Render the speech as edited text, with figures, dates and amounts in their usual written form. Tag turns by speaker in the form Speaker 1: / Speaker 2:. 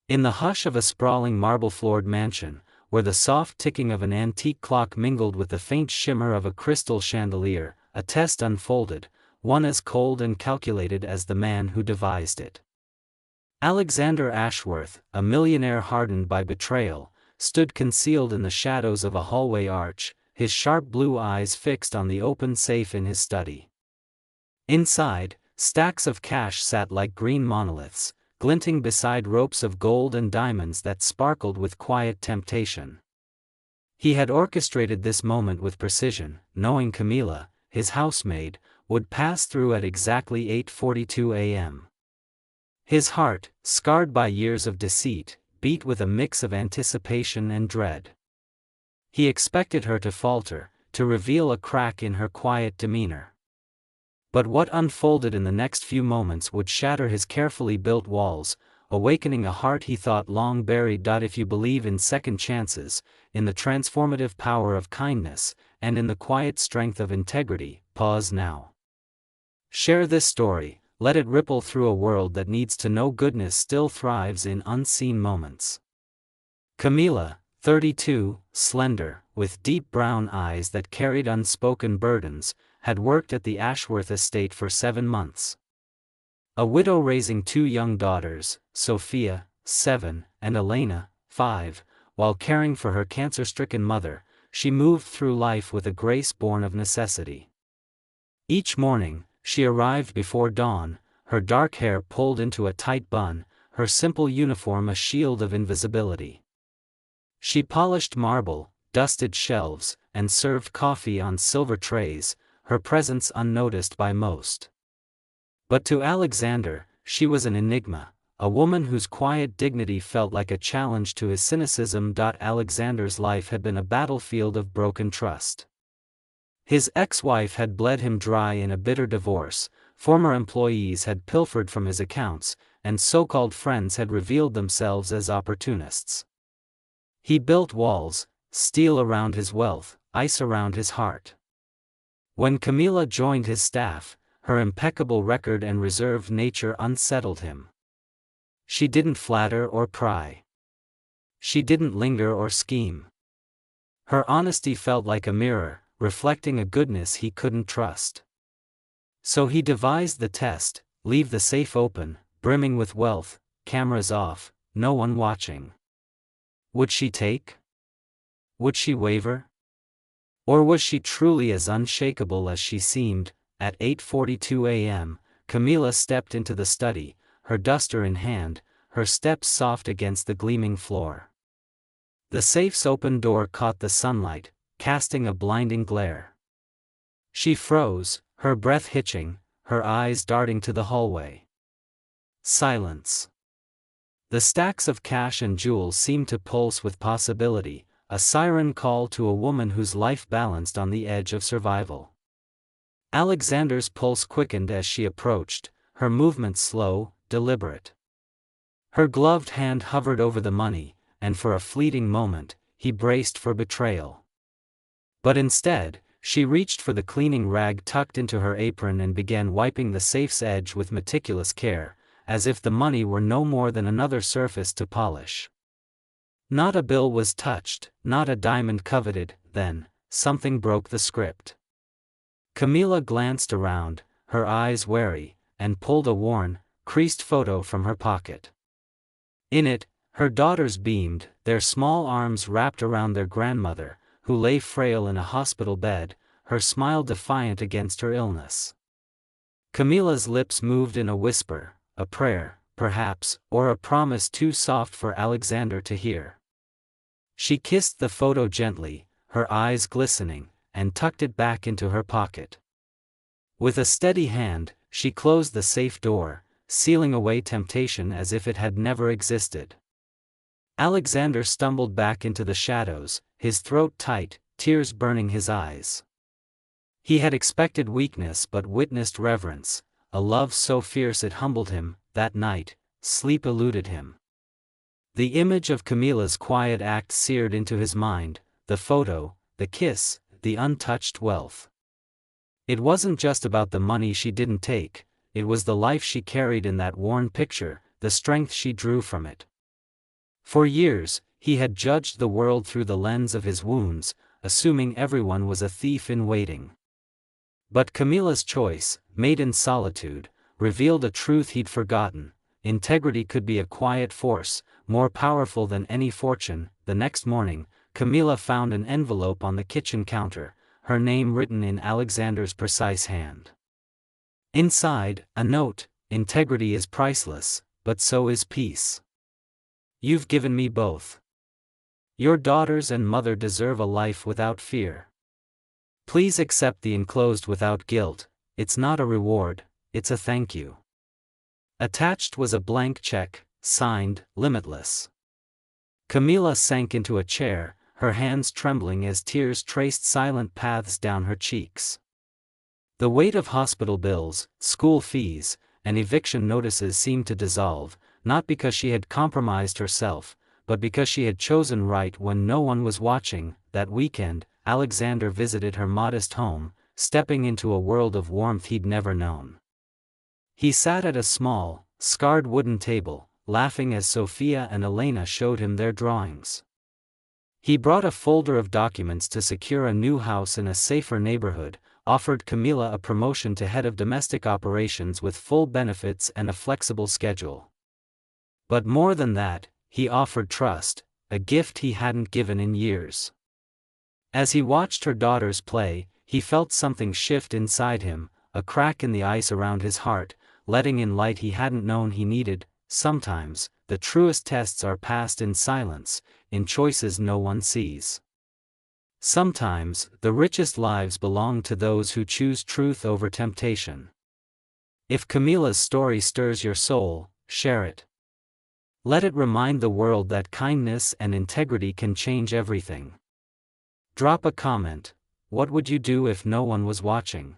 Speaker 1: In the hush of a sprawling marble-floored mansion, where the soft ticking of an antique clock mingled with the faint shimmer of a crystal chandelier, a test unfolded, one as cold and calculated as the man who devised it. Alexander Ashworth, a millionaire hardened by betrayal, stood concealed in the shadows of a hallway arch, his sharp blue eyes fixed on the open safe in his study. Inside, stacks of cash sat like green monoliths, glinting beside ropes of gold and diamonds that sparkled with quiet temptation. He had orchestrated this moment with precision, knowing Camila, his housemaid, would pass through at exactly 8:42 a.m. His heart, scarred by years of deceit, beat with a mix of anticipation and dread. He expected her to falter, to reveal a crack in her quiet demeanor. But what unfolded in the next few moments would shatter his carefully built walls, awakening a heart he thought long buried. If you believe in second chances, in the transformative power of kindness, and in the quiet strength of integrity, pause now. Share this story, let it ripple through a world that needs to know goodness still thrives in unseen moments. Camila, 32, slender, with deep brown eyes that carried unspoken burdens, had worked at the Ashworth estate for 7 months. A widow raising 2 young daughters, Sophia, 7, and Elena, 5, while caring for her cancer-stricken mother, she moved through life with a grace born of necessity. Each morning, she arrived before dawn, her dark hair pulled into a tight bun, her simple uniform a shield of invisibility. She polished marble, dusted shelves, and served coffee on silver trays, her presence unnoticed by most. But to Alexander, she was an enigma, a woman whose quiet dignity felt like a challenge to his cynicism. Alexander's life had been a battlefield of broken trust. His ex-wife had bled him dry in a bitter divorce, former employees had pilfered from his accounts, and so-called friends had revealed themselves as opportunists. He built walls, steel around his wealth, ice around his heart. When Camila joined his staff, her impeccable record and reserved nature unsettled him. She didn't flatter or pry. She didn't linger or scheme. Her honesty felt like a mirror, reflecting a goodness he couldn't trust. So he devised the test: leave the safe open, brimming with wealth, cameras off, no one watching. Would she take? Would she waver? Or was she truly as unshakable as she seemed? At 8:42 a.m., Camila stepped into the study, her duster in hand, her steps soft against the gleaming floor. The safe's open door caught the sunlight, casting a blinding glare. She froze, her breath hitching, her eyes darting to the hallway. Silence. The stacks of cash and jewels seemed to pulse with possibility, a siren call to a woman whose life balanced on the edge of survival. Alexander's pulse quickened as she approached, her movements slow, deliberate. Her gloved hand hovered over the money, and for a fleeting moment, he braced for betrayal. But instead, she reached for the cleaning rag tucked into her apron and began wiping the safe's edge with meticulous care, as if the money were no more than another surface to polish. Not a bill was touched, not a diamond coveted. Then, something broke the script. Camila glanced around, her eyes wary, and pulled a worn, creased photo from her pocket. In it, her daughters beamed, their small arms wrapped around their grandmother, who lay frail in a hospital bed, her smile defiant against her illness. Camila's lips moved in a whisper, a prayer, perhaps, or a promise too soft for Alexander to hear. She kissed the photo gently, her eyes glistening, and tucked it back into her pocket. With a steady hand, she closed the safe door, sealing away temptation as if it had never existed. Alexander stumbled back into the shadows, his throat tight, tears burning his eyes. He had expected weakness but witnessed reverence, a love so fierce it humbled him. That night, sleep eluded him. The image of Camila's quiet act seared into his mind, the photo, the kiss, the untouched wealth. It wasn't just about the money she didn't take, it was the life she carried in that worn picture, the strength she drew from it. For years, he had judged the world through the lens of his wounds, assuming everyone was a thief in waiting. But Camila's choice, made in solitude, revealed a truth he'd forgotten: integrity could be a quiet force, more powerful than any fortune. The next morning, Camila found an envelope on the kitchen counter, her name written in Alexander's precise hand. Inside, a note: integrity is priceless, but so is peace. You've given me both. Your daughters and mother deserve a life without fear. Please accept the enclosed without guilt. It's not a reward, it's a thank you. Attached was a blank check, signed, Limitless. Camila sank into a chair, her hands trembling as tears traced silent paths down her cheeks. The weight of hospital bills, school fees, and eviction notices seemed to dissolve, not because she had compromised herself, but because she had chosen right when no one was watching. That weekend, Alexander visited her modest home, stepping into a world of warmth he'd never known. He sat at a small, scarred wooden table, laughing as Sophia and Elena showed him their drawings. He brought a folder of documents to secure a new house in a safer neighborhood, offered Camila a promotion to head of domestic operations with full benefits and a flexible schedule. But more than that, he offered trust, a gift he hadn't given in years. As he watched her daughters play, he felt something shift inside him, a crack in the ice around his heart, letting in light he hadn't known he needed. Sometimes, the truest tests are passed in silence, in choices no one sees. Sometimes, the richest lives belong to those who choose truth over temptation. If Camila's story stirs your soul, share it. Let it remind the world that kindness and integrity can change everything. Drop a comment: what would you do if no one was watching?